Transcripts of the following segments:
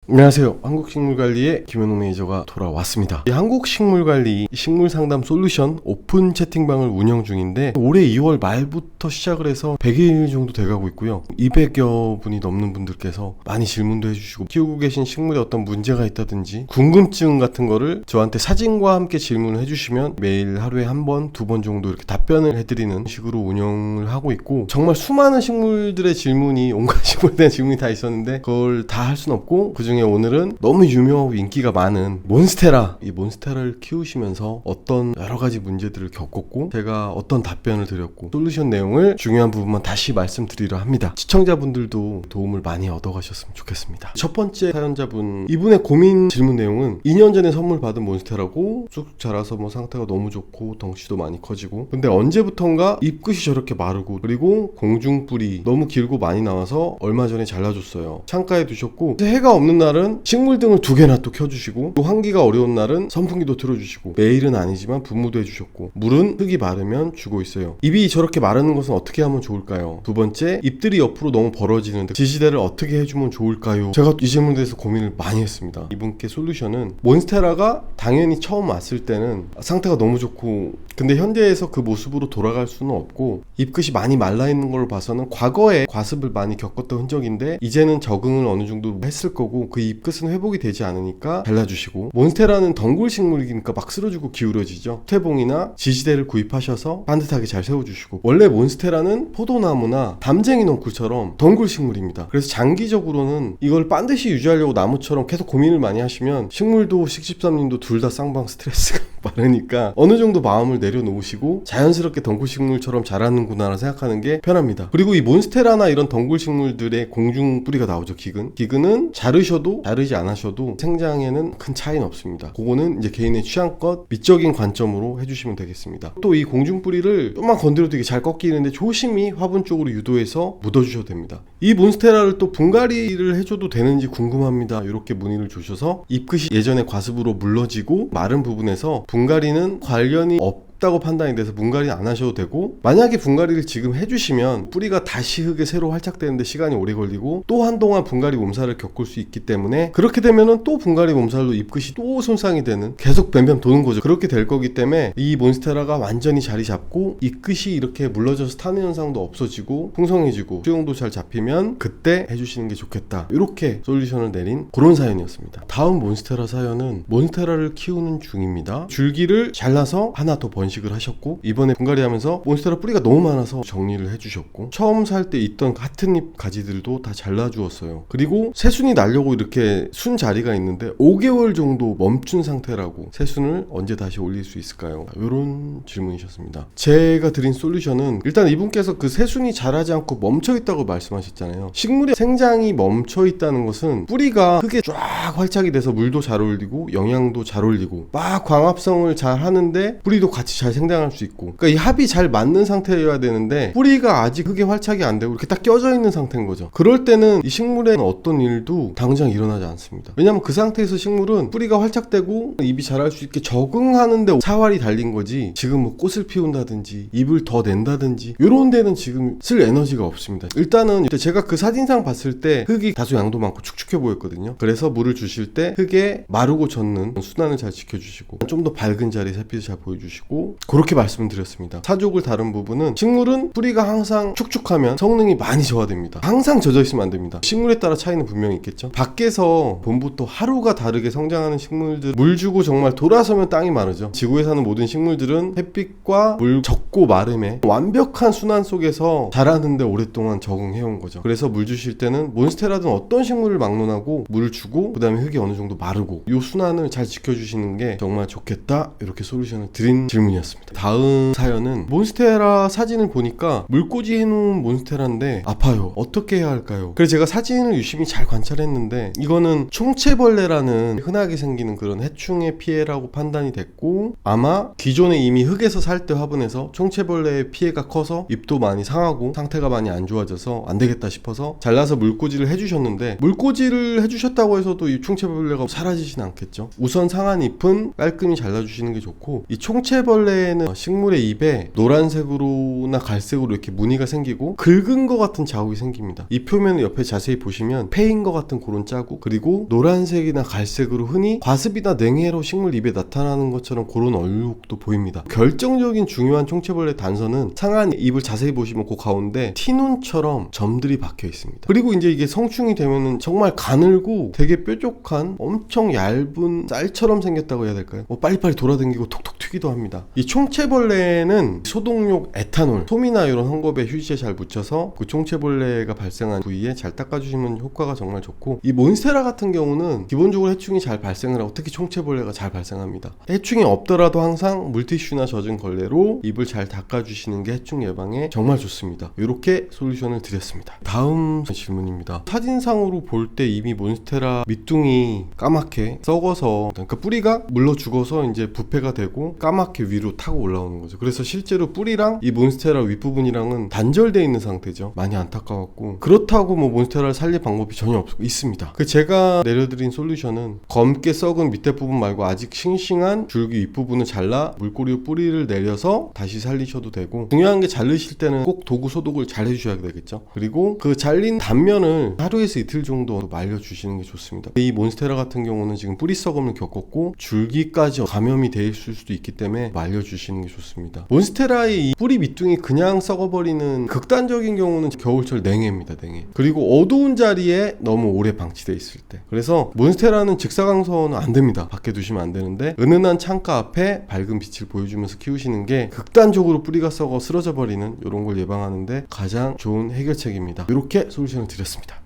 안녕하세요. 한국식물관리의 김현웅 매니저가 돌아왔습니다. 이 한국식물관리 식물상담 솔루션 오픈 채팅방을 운영 중인데 올해 2월 말부터 시작을 해서 100일 정도 돼가고 있고요. 200여 분이 넘는 분들께서 많이 질문도 해주시고 키우고 계신 식물에 어떤 문제가 있다든지 궁금증 같은 거를 저한테 사진과 함께 질문을 해주시면 매일 하루에 한 번, 두 번 정도 이렇게 답변을 해드리는 식으로 운영을 하고 있고, 정말 수많은 식물들의 질문이, 온갖 식물에 대한 질문이 다 있었는데 그걸 다 할 순 없고, 그중에 오늘은 너무 유명하고 인기가 많은 몬스테라, 이 몬스테라를 키우시면서 어떤 여러 가지 문제들을 겪었고 제가 어떤 답변을 드렸고 솔루션 내용을 중요한 부분만 다시 말씀드리려 합니다. 시청자분들도 도움을 많이 얻어가셨으면 좋겠습니다. 첫 번째 사연자분, 이분의 고민 질문 내용은 2년 전에 선물 받은 몬스테라고 쑥쑥 자라서 뭐 상태가 너무 좋고 덩치도 많이 커지고, 근데 언제부턴가 잎끝이 저렇게 마르고, 그리고 공중뿔이 너무 길고 많이 나와서 얼마 전에 잘라줬어요. 창가에 두셨고 해가 없는 날은 식물등을 2개나 또 켜주시고, 또 환기가 어려운 날은 선풍기도 틀어주시고, 매일은 아니지만 분무도 해주셨고, 물은 흙이 마르면 주고 있어요. 잎이 저렇게 마르는 것은 어떻게 하면 좋을까요? 두 번째, 잎들이 옆으로 너무 벌어지는데 지지대를 어떻게 해주면 좋을까요? 제가 이 질문에 대해서 고민을 많이 했습니다. 이분께 솔루션은, 몬스테라가 당연히 처음 왔을 때는 상태가 너무 좋고, 근데 현대에서 그 모습으로 돌아갈 수는 없고, 잎끝이 많이 말라있는 걸 봐서는 과거에 과습을 많이 겪었던 흔적인데 이제는 적응을 어느 정도 했을 거고, 그 잎끝은 회복이 되지 않으니까 잘라주시고, 몬스테라는 덩굴 식물이니까 막 쓰러지고 기울어지죠. 퇴봉이나 지지대를 구입하셔서 반듯하게 잘 세워주시고, 원래 몬스테라는 포도나무나 담쟁이 넝쿨처럼 덩굴 식물입니다. 그래서 장기적으로는 이걸 반드시 유지하려고 나무처럼 계속 고민을 많이 하시면 식물도 식집사님도 둘 다 쌍방 스트레스가 많으니까 어느 정도 마음을 내려놓으시고 자연스럽게 덩굴 식물처럼 자라는구나 생각하는 게 편합니다. 그리고 이 몬스테라나 이런 덩굴 식물들의 공중 뿌리가 나오죠. 기근은 자르셔도 자르지 않으셔도 생장에는 큰 차이는 없습니다. 그거는 이제 개인의 취향껏 미적인 관점으로 해주시면 되겠습니다. 또 이 공중 뿌리를 좀만 건드려도 이게 잘 꺾이는데 조심히 화분 쪽으로 유도해서 묻어주셔도 됩니다. 이 몬스테라를 또 분갈이를 해줘도 되는지 궁금합니다. 이렇게 문의를 주셔서, 잎끝이 예전에 과습으로 물러지고 마른 부분에서 분갈이는 관련이 없다고 판단이 돼서 분갈이 안 하셔도 되고, 만약에 분갈이를 지금 해주시면 뿌리가 다시 흙에 새로 활착되는데 시간이 오래 걸리고 또 한동안 분갈이 몸살을 겪을 수 있기 때문에, 그렇게 되면은 또 분갈이 몸살로 잎끝이 또 손상이 되는, 계속 뱀뱀 도는 거죠. 그렇게 될 거기 때문에 이 몬스테라가 완전히 자리 잡고 잎끝이 이렇게 물러져서 타는 현상도 없어지고 풍성해지고 수용도 잘 잡히면 그때 해주시는 게 좋겠다, 이렇게 솔루션을 내린 그런 사연이었습니다. 다음 몬스테라 사연은, 몬스테라를 키우는 중입니다. 줄기를 잘라서 하나 더 번식을 하셨고, 이번에 분갈이 하면서 몬스테라 뿌리가 너무 많아서 정리를 해주셨고, 처음 살 때 있던 같은 잎 가지들도 다 잘라주었어요. 그리고 새순이 나려고 이렇게 순 자리가 있는데 5개월 정도 멈춘 상태라고, 새순을 언제 다시 올릴 수 있을까요? 이런 질문이셨습니다. 제가 드린 솔루션은, 일단 이분께서 그 새순이 자라지 않고 멈춰있다고 말씀하셨잖아요. 식물의 생장이 멈춰있다는 것은 뿌리가 흙에 쫙 활착이 돼서 물도 잘 올리고 영양도 잘 올리고 막 광합성을 잘 하는데 뿌리도 같이 잘 생장할 수 있고, 그러니까 이 합이 잘 맞는 상태여야 되는데 뿌리가 아직 흙에 활착이 안 되고 이렇게 딱 껴져 있는 상태인 거죠. 그럴 때는 이 식물에는 어떤 일도 당장 일어나지 않습니다. 왜냐면 그 상태에서 식물은 뿌리가 활착되고 잎이 자랄 수 있게 적응하는데 사활이 달린 거지, 지금 뭐 꽃을 피운다든지 잎을 더 낸다든지 이런 데는 지금 쓸 에너지가 없습니다. 일단은 제가 그 사진상 봤을 때 흙이 다소 양도 많고 축축해 보였거든요. 그래서 물을 주실 때 흙에 마르고 젖는 순환을 잘 지켜주시고, 좀 더 밝은 자리 햇빛을 잘 보여주시고, 그렇게 말씀을 드렸습니다. 사족을 다룬 부분은, 식물은 뿌리가 항상 축축하면 성능이 많이 저하됩니다. 항상 젖어 있으면 안 됩니다. 식물에 따라 차이는 분명히 있겠죠. 밖에서 봄부터 하루가 다르게 성장하는 식물들, 물 주고 정말 돌아서면 땅이 마르죠. 지구에 사는 모든 식물들은 햇빛과 물 적고 마름에 완벽한 순환 속에서 자라는데 오랫동안 적응해온 거죠. 그래서 물 주실 때는 몬스테라든 어떤 식물을 막론하고 물을 주고, 그 다음에 흙이 어느 정도 마르고 이 순환을 잘 지켜주시는 게 정말 좋겠다, 이렇게 솔루션을 드린 질문이었습니다. 다음 사연은, 몬스테라 사진을 보니까 물꽂이 해놓은 몬스테라인데 아파요. 어떻게 해야 할까요? 그래서 제가 사진을 유심히 잘 관찰했는데, 이거는 총체벌레라는 흔하게 생기는 그런 해충의 피해라고 판단이 됐고, 아마 기존에 이미 흙에서 살 때 화분에서 총체벌레의 피해가 커서 잎도 많이 상하고 상태가 많이 안 좋아져서 안 되겠다 싶어서 잘라서 물꽂이를 해주셨는데, 물꽂이를 해주셨다고 해서도 이 총체벌레가 사라지진 않겠죠. 우선 상한 잎은 깔끔히 잘라주시는 게 좋고, 이 총체벌레 총체벌레는 식물의 잎에 노란색으로나 갈색으로 이렇게 무늬가 생기고 긁은 것 같은 자국이 생깁니다. 이 표면을 옆에 자세히 보시면 패인 것 같은 그런 자국, 그리고 노란색이나 갈색으로 흔히 과습이나 냉해로 식물 잎에 나타나는 것처럼 그런 얼룩도 보입니다. 결정적인 중요한 총체벌레 단서는 상한 잎을 자세히 보시면 그 가운데 티눈처럼 점들이 박혀 있습니다. 그리고 이제 이게 성충이 되면은 정말 가늘고 되게 뾰족한 엄청 얇은 쌀처럼 생겼다고 해야 될까요? 빨리빨리 돌아다니고 톡톡 튀기도 합니다. 이 총체벌레는 소독용 에탄올, 솜이나 이런 헝겊에 휴지에 잘 묻혀서 그 총체벌레가 발생한 부위에 잘 닦아주시면 효과가 정말 좋고, 이 몬스테라 같은 경우는 기본적으로 해충이 잘 발생을 하고 특히 총체벌레가 잘 발생합니다. 해충이 없더라도 항상 물티슈나 젖은 걸레로 입을 잘 닦아주시는 게 해충 예방에 정말 좋습니다. 이렇게 솔루션을 드렸습니다. 다음 질문입니다. 사진상으로 볼 때 이미 몬스테라 밑둥이 까맣게 썩어서, 그러니까 뿌리가 물러 죽어서 이제 부패가 되고 까맣게 위로 타고 올라오는 거죠. 그래서 실제로 뿌리랑 이 몬스테라 윗부분이랑은 단절되어 있는 상태죠. 많이 안타까웠고, 그렇다고 뭐 몬스테라를 살릴 방법이 전혀 있습니다. 제가 내려드린 솔루션은 검게 썩은 밑에 부분 말고 아직 싱싱한 줄기 윗부분을 잘라 물꼬리로 뿌리를 내려서 다시 살리셔도 되고, 중요한 게 자르실 때는 꼭 도구 소독을 잘 해주셔야 되겠죠. 그리고 그 잘린 단면을 하루에서 이틀 정도 말려주시는 게 좋습니다. 이 몬스테라 같은 경우는 지금 뿌리 썩음을 겪었고 줄기까지 감염이 돼 있을 수도 있기 때문에 말려주시는 게 좋습니다. 몬스테라의 이 뿌리 밑둥이 그냥 썩어버리는 극단적인 경우는 겨울철 냉해입니다. 냉해. 그리고 어두운 자리에 너무 오래 방치돼 있을 때. 그래서 몬스테라는 직사광선은 안 됩니다. 밖에 두시면 안 되는데 은은한 창가 앞에 밝은 빛을 보여주면서 키우시는 게 극단적으로 뿌리가 썩어 쓰러져 버리는 이런 걸 예방하는데 가장 좋은 해결책입니다. 이렇게 솔루션을 드렸습니다.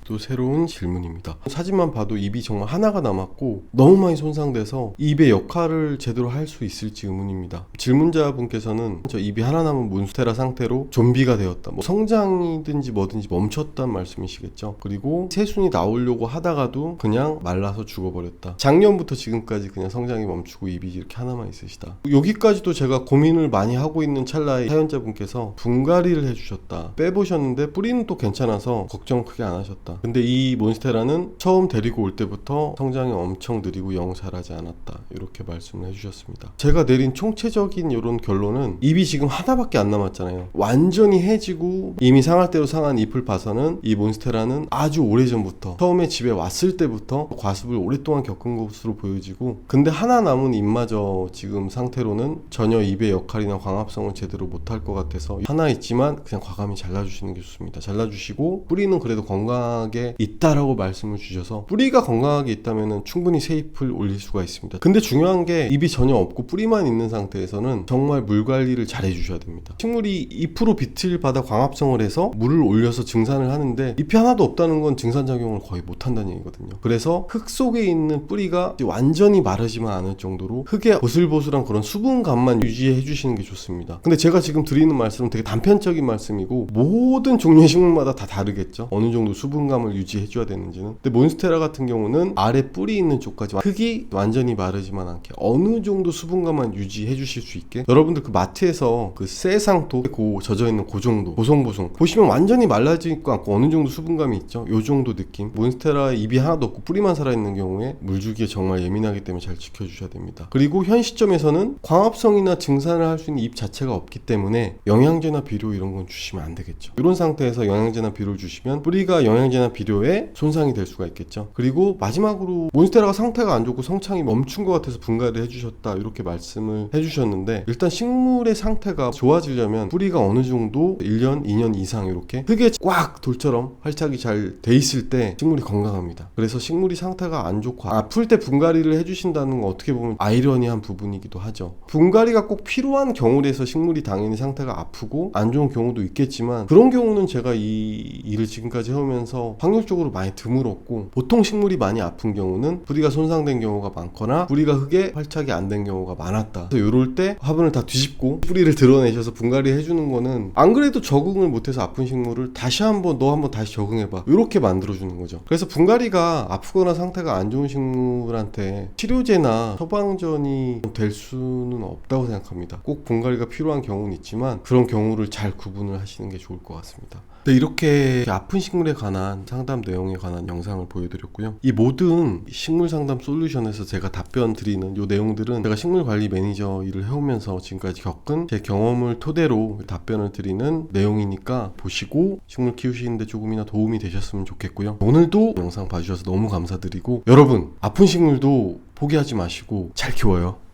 또 새로운 질문입니다. 사진만 봐도 입이 정말 하나가 남았고 너무 많이 손상돼서 입의 역할을 제대로 할 수 있을지 의문입니다. 질문자분께서는 저 입이 하나 남은 몬스테라 상태로 좀비가 되었다, 뭐 성장이든지 뭐든지 멈췄단 말씀이시겠죠. 그리고 새순이 나오려고 하다가도 그냥 말라서 죽어버렸다. 작년부터 지금까지 그냥 성장이 멈추고 입이 이렇게 하나만 있으시다. 여기까지도 제가 고민을 많이 하고 있는 찰나에 사연자분께서 분갈이를 해주셨다, 빼보셨는데 뿌리는 또 괜찮아서 걱정 크게 안 하셨다. 근데 이 몬스테라는 처음 데리고 올 때부터 성장이 엄청 느리고 영 자라지 않았다, 이렇게 말씀을 해주셨습니다. 제가 내린 총체적인 이런 결론은 입이 지금 하나밖에 안 남았잖아요. 완전히 해지고 이미 상할 대로 상한 잎을 봐서는 이 몬스테라는 아주 오래전부터, 처음에 집에 왔을 때부터 과습을 오랫동안 겪은 것으로 보여지고, 근데 하나 남은 잎마저 지금 상태로는 전혀 잎의 역할이나 광합성을 제대로 못할 것 같아서 하나 있지만 그냥 과감히 잘라주시는 게 좋습니다. 잘라주시고 뿌리는 그래도 건강하게 있다라고 말씀을 주셔서, 뿌리가 건강하게 있다면 충분히 새 잎을 올릴 수가 있습니다. 근데 중요한 게 잎이 전혀 없고 뿌리만 있는 상태에서는 정말 물 관리를 잘 해주셔야 됩니다. 식물이 잎으로 빛을 받아 광합성을 해서 물을 올려서 증산을 하는데 잎이 하나도 없다는 건 증산작용을 거의 못한다는 얘기거든요. 그래서 흙 속에 있는 뿌리가 완전히 마르지만 않을 정도로 흙에 보슬보슬한 그런 수분감만 유지해 주시는 게 좋습니다. 근데 제가 지금 드리는 말씀은 되게 단편적인 말씀이고 모든 종류의 식물마다 다 다르겠죠. 어느 정도 수분감을 유지해줘야 되는지는. 근데 몬스테라 같은 경우는 아래 뿌리 있는 쪽까지 흙이 완전히 마르지만 않게 어느 정도 수분감만 유지해 주실 수 있게, 여러분들 그 마트에서 그 쇠상토 고 젖어있는 그 정도 보송보송 보시면 완전히 말라지고 않고 어느 정도 수분감이 있죠. 요 정도 느낌. 몬스테라의 잎이 하나도 없고 뿌리만 살아있는 경우에 물주기에 정말 예민하기 때문에 잘 지켜주셔야 됩니다. 그리고 현 시점에서는 광합성이나 증산을 할 수 있는 잎 자체가 없기 때문에 영양제나 비료 이런 건 주시면 안 되겠죠. 이런 상태에서 영양제나 비료를 주시면 뿌리가 영양제나 비료에 손상이 될 수가 있겠죠. 그리고 마지막으로 몬스테라가 상태가 안 좋고 성창이 멈춘 것 같아서 분갈이를 해주셨다, 이렇게 말씀을 해주셨는데, 일단 식물의 상태가 좋아지려면 뿌리가 어느 정도 1년, 2년 이상 이렇게 흙에 꽉 돌처럼 활착이 잘 돼 있을 때 식물이 건강합니다. 그래서 식물이 상태가 안 좋고 아플 때 분갈이를 해주신다는 건 어떻게 보면 아이러니한 부분이기도 하죠. 분갈이가 꼭 필요한 경우에서 식물이 당연히 상태가 아프고 안 좋은 경우도 있겠지만, 그런 경우는 제가 이 일을 지금까지 해오면서 확률적으로 많이 드물었고, 보통 식물이 많이 아픈 경우는 뿌리가 손상된 경우가 많거나 뿌리가 흙에 활착이 안 된 경우가 많았다. 그래서 이럴 때 화분을 다 뒤집고 뿌리를 드러내셔서 분갈이 해주는 거는, 안 그래도 적응을 못해서 아픈 식물을 다시 한번 너 한번 다시 적응해봐, 이렇게 만들어주는 거죠. 그래서 분갈이가 아프거나 상태가 안 좋은 식물한테 치료제나 처방전이 될 수는 없다고 생각합니다. 꼭 분갈이가 필요한 경우는 있지만 그런 경우를 잘 구분을 하시는 게 좋을 것 같습니다. 네, 이렇게 아픈 식물에 관한 상담 내용에 관한 영상을 보여드렸고요. 이 모든 식물 상담 솔루션에서 제가 답변 드리는 이 내용들은 제가 식물 관리 매니저 일을 해오면서 지금까지 겪은 제 경험을 토대로 답변을 드리는 내용이니까 보시고 식물 키우시는데 조금이나 도움이 되셨으면 좋겠고요. 오늘도 영상 봐주셔서 너무 감사드리고, 여러분 아픈 식물도 포기하지 마시고 잘 키워요.